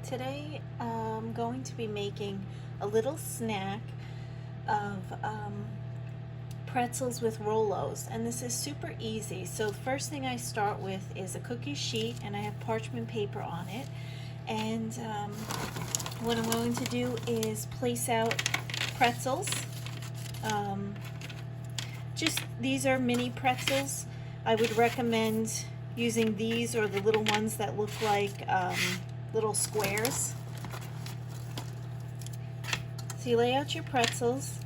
Today I'm going to be making a little snack of pretzels with Rolos, and this is super easy. So the first thing I start with is a cookie sheet, and I have parchment paper on it. And what I'm going to do is place out pretzels. Just these are mini pretzels. I would recommend using these or the little ones that look like little squares. So you lay out your pretzels.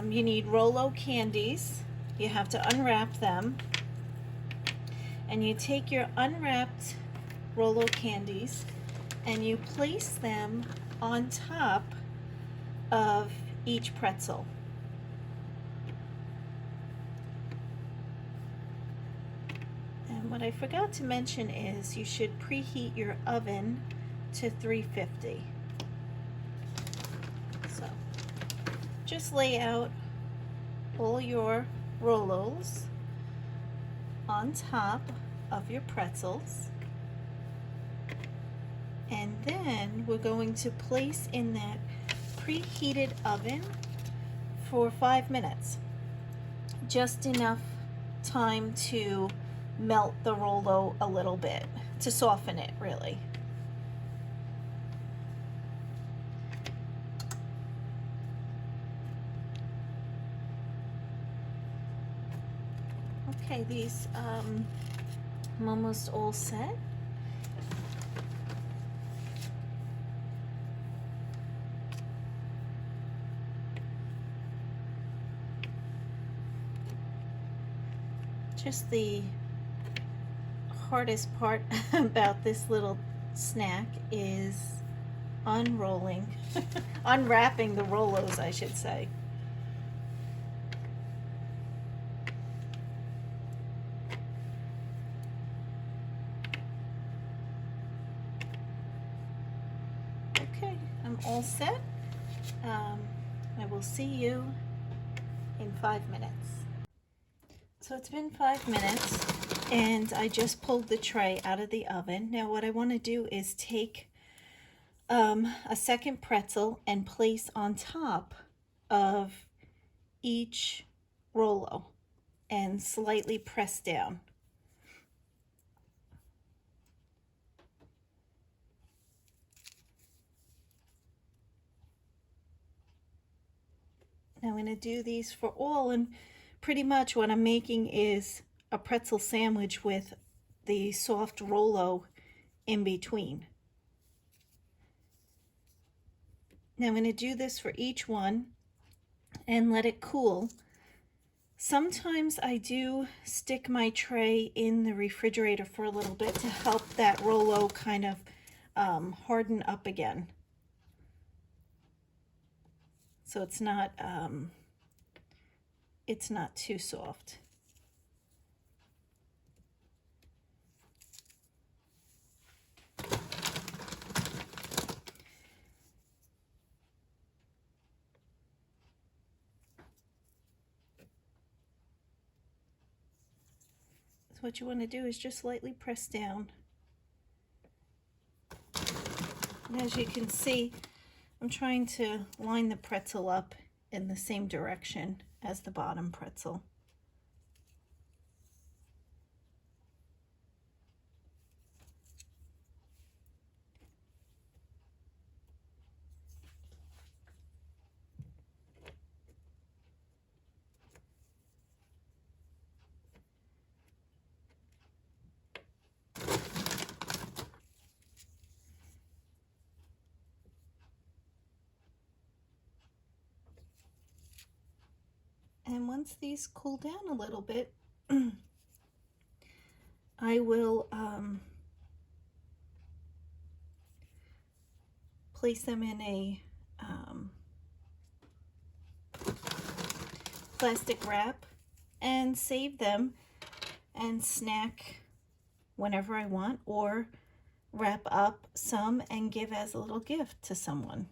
You need Rolo candies. You have to unwrap them. And you take your unwrapped Rolo candies and you place them on top of each pretzel. And what I forgot to mention is you should preheat your oven to 350. So just lay out all your Rolos on top of your pretzels, and then we're going to place in that preheated oven for 5 minutes. Just enough time to melt the Rolo a little bit, to soften it really. Okay, these I'm almost all set. Just the hardest part about this little snack is unrolling, unwrapping the Rolos, I should say. Okay, I'm all set. I will see you in 5 minutes. So it's been 5 minutes and I just pulled the tray out of the oven. Now what I want to do is take a second pretzel and place on top of each Rolo and slightly press down. Now I'm going to do these for all, and pretty much what I'm making is a pretzel sandwich with the soft Rolo in between. Now I'm going to do this for each one and let it cool. Sometimes I do stick my tray in the refrigerator for a little bit to help that Rolo kind of harden up again. So it's not too soft. So what you want to do is just lightly press down. And as you can see, I'm trying to line the pretzel up in the same direction as the bottom pretzel. And once these cool down a little bit, I will place them in a plastic wrap and save them and snack whenever I want, or wrap up some and give as a little gift to someone.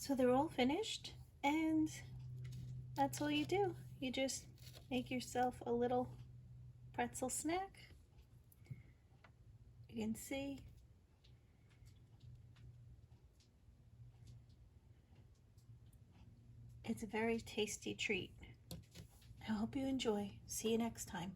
So they're all finished, and that's all you do. You just make yourself a little pretzel snack. You can see it's a very tasty treat. I hope you enjoy. See you next time.